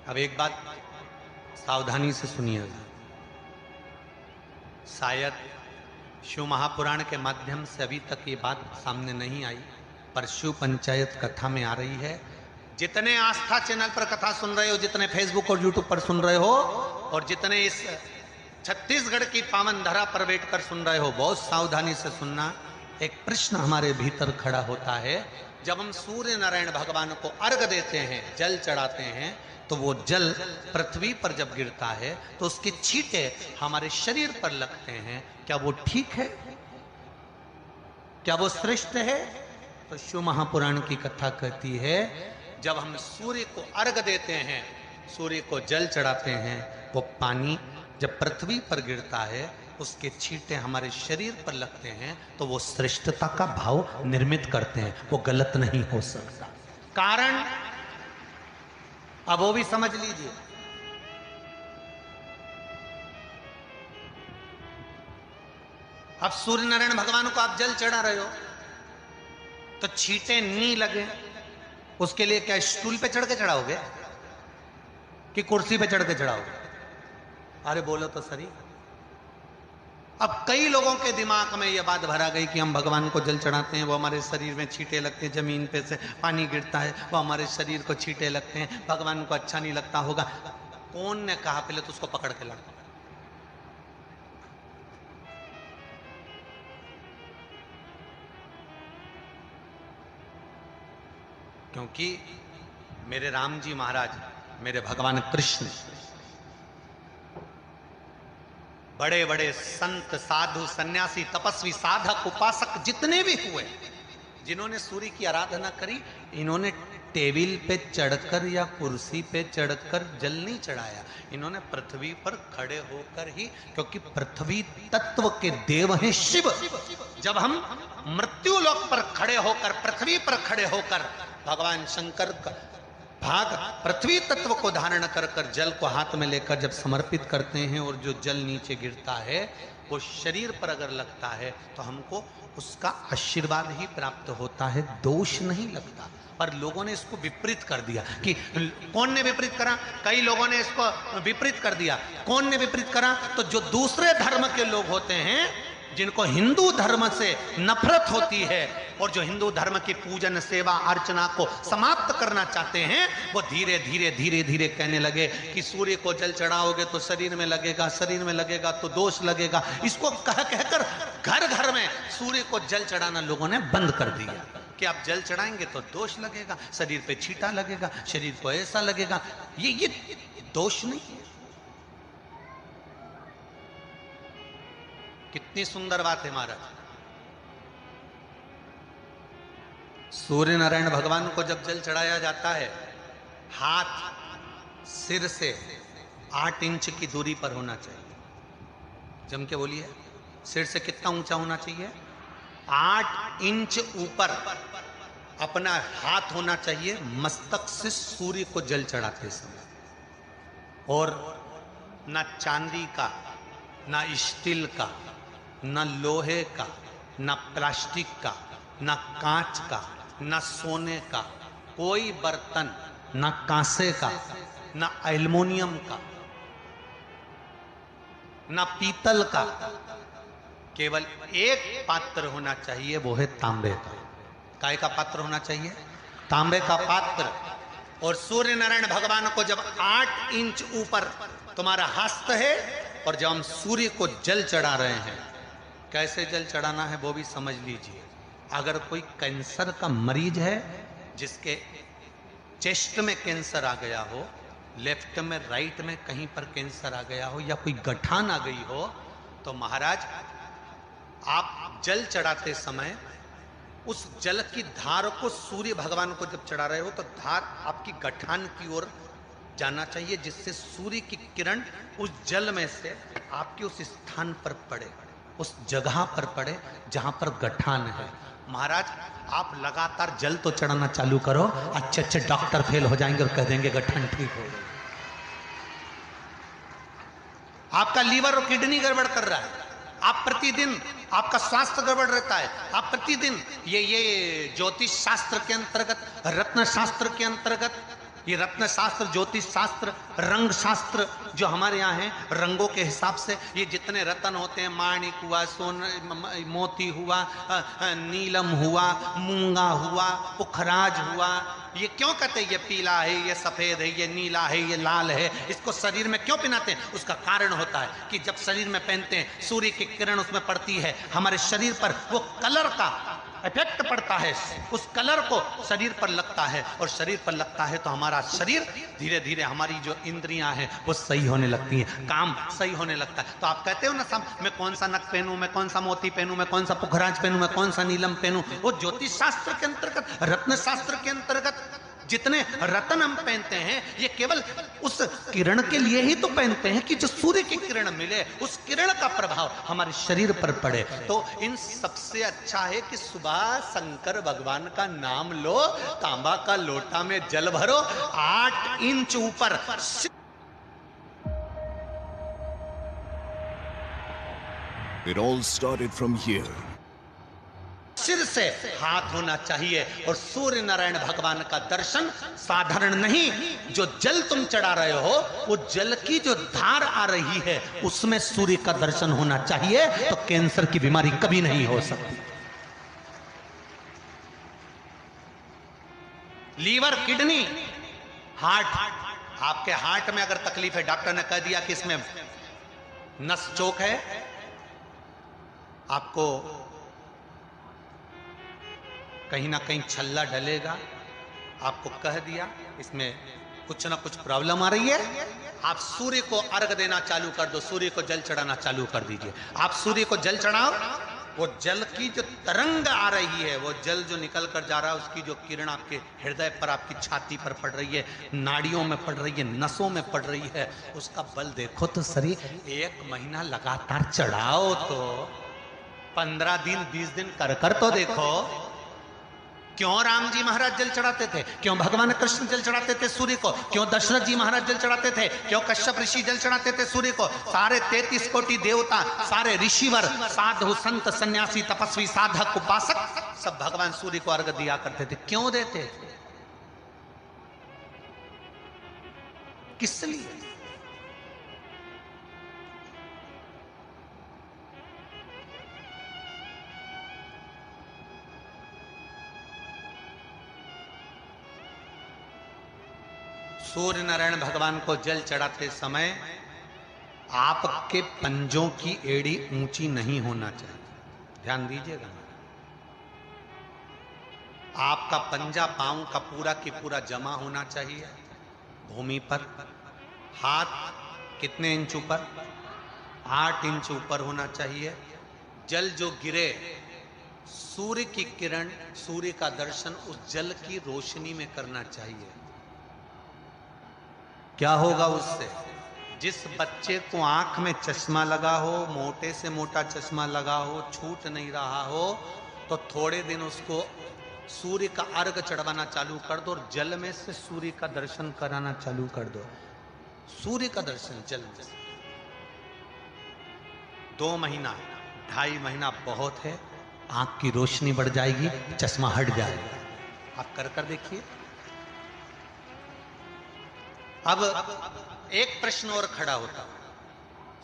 अब एक बात सावधानी से सुनिएगा, शायद शिव महापुराण के माध्यम से अभी तक ये बात सामने नहीं आई, पर शिव पंचायत कथा में आ रही है। जितने आस्था चैनल पर कथा सुन रहे हो, जितने फेसबुक और यूट्यूब पर सुन रहे हो, और जितने इस छत्तीसगढ़ की पावन धरा पर बैठकर सुन रहे हो, बहुत सावधानी से सुनना। एक प्रश्न हमारे भीतर खड़ा होता है, जब हम सूर्य नारायण भगवान को अर्घ देते हैं, जल चढ़ाते हैं, तो वो जल पृथ्वी पर जब गिरता है तो उसके छींटे हमारे शरीर पर लगते हैं। क्या वो ठीक है? क्या वो श्रेष्ठ है? तो शिव महापुराण की कथा कहती है, जब हम सूर्य को अर्घ देते हैं, सूर्य को जल चढ़ाते हैं, वो पानी जब पृथ्वी पर गिरता है, उसके छींटे हमारे शरीर पर लगते हैं, तो वो श्रेष्ठता का भाव निर्मित करते हैं, वो गलत नहीं हो सकता। कारण अब वो भी समझ लीजिए। अब सूर्य नारायण भगवान को आप जल चढ़ा रहे हो तो छींटे नहीं लगे, उसके लिए क्या स्टूल पे चढ़ के चढ़ाओगे कि कुर्सी पे चढ़ के चढ़ाओगे? अरे बोलो तो सही। अब कई लोगों के दिमाग में यह बात भरा गई कि हम भगवान को जल चढ़ाते हैं, वो हमारे शरीर में छींटे लगते हैं, जमीन पे से पानी गिरता है, वो हमारे शरीर को छींटे लगते हैं, भगवान को अच्छा नहीं लगता होगा। कौन ने कहा? पहले तो उसको पकड़ के लाओ। क्योंकि मेरे राम जी महाराज, मेरे भगवान कृष्ण, बड़े बड़े संत, साधु, सन्यासी, तपस्वी, साधक, उपासक जितने भी हुए, जिन्होंने सूर्य की आराधना करी, इन्होंने टेबल पे चढ़कर या कुर्सी पे चढ़कर जल नहीं चढ़ाया, इन्होंने पृथ्वी पर खड़े होकर ही, क्योंकि पृथ्वी तत्व के देव हैं शिव। जब हम मृत्यु लोक पर खड़े होकर, पृथ्वी पर खड़े होकर भगवान शंकर का भाग पृथ्वी तत्व को धारण कर कर जल को हाथ में लेकर जब समर्पित करते हैं, और जो जल नीचे गिरता है वो शरीर पर अगर लगता है तो हमको उसका आशीर्वाद ही प्राप्त होता है, दोष नहीं लगता। पर लोगों ने इसको विपरीत कर दिया। कि कौन ने विपरीत करा? कई लोगों ने इसको विपरीत कर दिया। कौन ने विपरीत करा? तो जो दूसरे धर्म के लोग होते हैं, जिनको हिंदू धर्म से नफरत होती है और जो हिंदू धर्म की पूजन, सेवा, अर्चना को समाप्त करना चाहते हैं, वो धीरे धीरे धीरे धीरे कहने लगे कि सूर्य को जल चढ़ाओगे तो शरीर में लगेगा, शरीर में लगेगा तो दोष लगेगा। इसको कह कहकर घर घर में सूर्य को जल चढ़ाना लोगों ने बंद कर दिया कि आप जल चढ़ाएंगे तो दोष लगेगा, शरीर पे छींटा लगेगा, शरीर को ऐसा लगेगा। ये दोष नहीं है। कितनी सुंदर बात है महाराज। सूर्य नारायण भगवान को जब जल चढ़ाया जाता है, हाथ सिर से 8 इंच की दूरी पर होना चाहिए। जम के बोलिए, सिर से कितना ऊंचा होना चाहिए? 8 इंच ऊपर अपना हाथ होना चाहिए मस्तक से सूर्य को जल चढ़ाते समय। और ना चांदी का, ना स्टील का, न लोहे का, न प्लास्टिक का, न कांच का, न सोने का कोई बर्तन, न कांसे का, न एल्युमिनियम का, न पीतल का, केवल एक पात्र होना चाहिए, वो है तांबे का। काय का पात्र होना चाहिए? तांबे का पात्र। और सूर्य नारायण भगवान को जब 8 इंच ऊपर तुम्हारा हस्त है, और जब हम सूर्य को जल चढ़ा रहे हैं, कैसे जल चढ़ाना है वो भी समझ लीजिए। अगर कोई कैंसर का मरीज है, जिसके चेस्ट में कैंसर आ गया हो, लेफ्ट में, राइट में कहीं पर कैंसर आ गया हो, या कोई गठान आ गई हो, तो महाराज आप जल चढ़ाते समय उस जल की धार को सूर्य भगवान को जब चढ़ा रहे हो, तो धार आपकी गठान की ओर जाना चाहिए, जिससे सूर्य की किरण उस जल में से आपके उस स्थान पर पड़े, उस जगह पर पड़े जहां पर गठान है। महाराज आप लगातार जल तो चढ़ाना चालू करो, अच्छे अच्छे डॉक्टर फेल हो जाएंगे और कह देंगे गठान ठीक हो गई। आपका लीवर और किडनी गड़बड़ कर रहा है, आप प्रतिदिन, आपका स्वास्थ्य गड़बड़ रहता है, आप प्रतिदिन ये ज्योतिष शास्त्र के अंतर्गत, रत्न शास्त्र के अंतर्गत ये रत्न शास्त्र, ज्योतिष शास्त्र, रंग शास्त्र जो हमारे यहाँ है, रंगों के हिसाब से ये जितने रत्न होते हैं, माणिक हुआ, मोती हुआ, नीलम हुआ, मूंगा हुआ, पुखराज हुआ, ये क्यों कहते हैं ये पीला है, ये सफेद है, ये नीला है, ये लाल है, इसको शरीर में क्यों पहनाते हैं? उसका कारण होता है कि जब शरीर में पहनते हैं, सूर्य की किरण उसमें पड़ती है, हमारे शरीर पर वो कलर का इफेक्ट पड़ता है, उस कलर को शरीर पर लगता है, और शरीर पर लगता है तो हमारा शरीर धीरे धीरे, हमारी जो इंद्रियां हैं वो सही होने लगती हैं, काम सही होने लगता है। तो आप कहते हो ना, मैं कौन सा नक पहनूं, मैं कौन सा मोती पहनूं, मैं कौन सा पुखराज पहनूं, मैं कौन सा नीलम पहनूं, वो ज्योतिष शास्त्र के अंतर्गत, रत्न शास्त्र के अंतर्गत जितने रत्न हम पहनते हैं, ये केवल उस किरण के लिए ही तो पहनते हैं कि जो सूर्य की किरण मिले, उस किरण का प्रभाव हमारे शरीर पर पड़े। तो इन सबसे अच्छा है कि सुबह शंकर भगवान का नाम लो, तांबा का लोटा में जल भरो, 8 इंच ऊपर। It all started from here. सिर से हाथ होना चाहिए, और सूर्य नारायण भगवान का दर्शन साधारण नहीं, जो जल तुम चढ़ा रहे हो, वो जल की जो धार आ रही है उसमें सूर्य का दर्शन होना चाहिए, तो कैंसर की बीमारी कभी नहीं हो सकती। लीवर, किडनी, हार्ट, आपके हार्ट में अगर तकलीफ है, डॉक्टर ने कह दिया कि इसमें नस चोक है, आपको कहीं ना कहीं छल्ला डलेगा, आपको कह दिया इसमें कुछ ना कुछ प्रॉब्लम आ रही है, आप सूर्य को अर्घ देना चालू कर दो, सूर्य को जल चढ़ाना चालू कर दीजिए। आप सूर्य को जल चढ़ाओ, वो जल की जो तरंग आ रही है, वो जल जो निकल कर जा रहा है, उसकी जो किरण आपके हृदय पर, आपकी छाती पर पड़ रही है, नाड़ियों में पड़ रही है, नसों में पड़ रही है, उसका बल देखो तो सही। 1 महीना लगातार चढ़ाओ, तो 15 दिन 20 दिन कर तो देखो। क्यों राम जी महाराज जल चढ़ाते थे, क्यों भगवान कृष्ण जल चढ़ाते थे सूर्य को, क्यों दशरथ जी महाराज जल चढ़ाते थे, क्यों कश्यप ऋषि जल चढ़ाते थे सूर्य को, सारे 33 कोटि देवता, सारे ऋषिवर, साधु संत सन्यासी तपस्वी साधक उपासक सब भगवान सूर्य को अर्घ दिया करते थे। क्यों देते थे, किस लिए? सूर्य नारायण भगवान को जल चढ़ाते समय आपके पंजों की एड़ी ऊंची नहीं होना चाहिए, ध्यान दीजिएगा। आपका पंजा पांव का पूरा की पूरा जमा होना चाहिए भूमि पर। हाथ कितने इंच ऊपर? 8 इंच ऊपर होना चाहिए। जल जो गिरे, सूर्य की किरण, सूर्य का दर्शन उस जल की रोशनी में करना चाहिए। क्या होगा उससे? जिस बच्चे को आंख में चश्मा लगा हो, मोटे से मोटा चश्मा लगा हो, छूट नहीं रहा हो, तो थोड़े दिन उसको सूर्य का अर्घ चढ़वाना चालू कर दो और जल में से सूर्य का दर्शन कराना चालू कर दो। सूर्य का दर्शन जल में से 2 महीना 2.5 महीना बहुत है, आंख की रोशनी बढ़ जाएगी, चश्मा हट जाएगा। आप कर देखिए। अब एक प्रश्न और खड़ा होता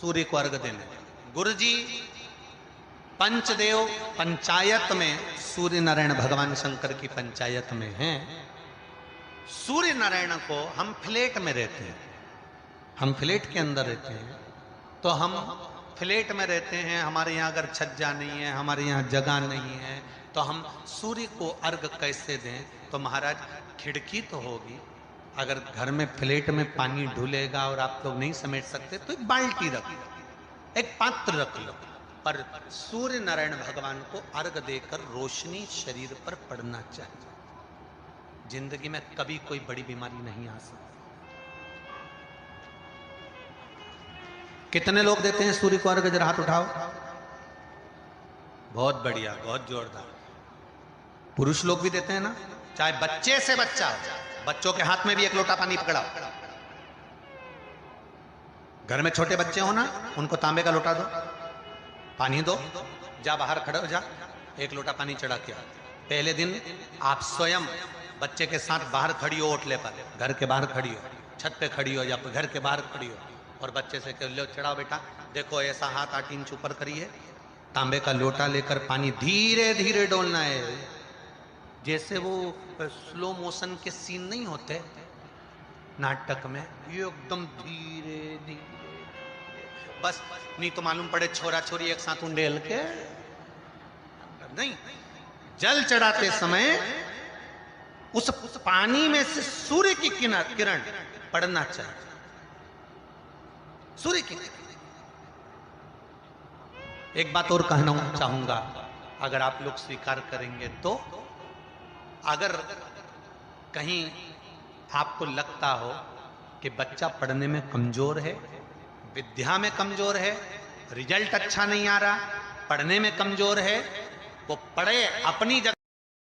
सूर्य को अर्घ देने। गुरुजी, पंचदेव पंचायत में सूर्य नारायण भगवान शंकर की पंचायत में हैं। सूर्य नारायण को हम फ्लैट में रहते हैं, हम फ्लैट के अंदर रहते हैं, तो हम फ्लैट में रहते हैं, हमारे यहाँ अगर छज्जा नहीं है, हमारे यहाँ जगह नहीं है, तो हम सूर्य को अर्घ कैसे दें? तो महाराज खिड़की तो होगी, अगर घर में फ्लैट में पानी ढुलेगा और आप लोग नहीं समेट सकते तो एक बाल्टी रख लो, एक पात्र रख लो, पर सूर्य नारायण भगवान को अर्घ देकर रोशनी शरीर पर पड़ना चाहिए। जिंदगी में कभी कोई बड़ी बीमारी नहीं आ सकती। कितने लोग देते हैं सूर्य को अर्घ? जरा हाथ उठाओ। बहुत बढ़िया, बहुत जोरदार। पुरुष लोग भी देते हैं ना, चाहे बच्चे से बच्चा, बच्चों के हाथ में भी 1 लोटा पानी पकड़ाओ। घर में छोटे बच्चे हो ना, उनको तांबे का लोटा दो, पानी दो, जा बाहर खड़े हो जा, 1 लोटा पानी चढ़ा के। पहले दिन आप स्वयं बच्चे के साथ बाहर खड़ी हो, ओटले पर, घर के बाहर खड़ी हो, छत पे खड़ी हो या घर के बाहर खड़ी हो, और बच्चे से कह लो चढ़ाओ बेटा, देखो ऐसा हाथ 8 इंच ऊपर करिए, तांबे का लोटा लेकर पानी धीरे धीरे डोलना है, जैसे वो स्लो मोशन के सीन नहीं होते नाटक में, ये एकदम धीरे धीरे, बस नहीं तो मालूम पड़े छोरा छोरी एक साथ उंडेल के नहीं। जल चढ़ाते समय उस पानी में से सूर्य की किरण पड़ना चाहिए, सूर्य की। एक बात और कहना चाहूंगा, अगर आप लोग स्वीकार करेंगे तो, अगर कहीं आपको लगता हो कि बच्चा पढ़ने में कमजोर है, विद्या में कमजोर है, रिजल्ट अच्छा नहीं आ रहा, पढ़ने में कमजोर है, वो पढ़े अपनी जगह।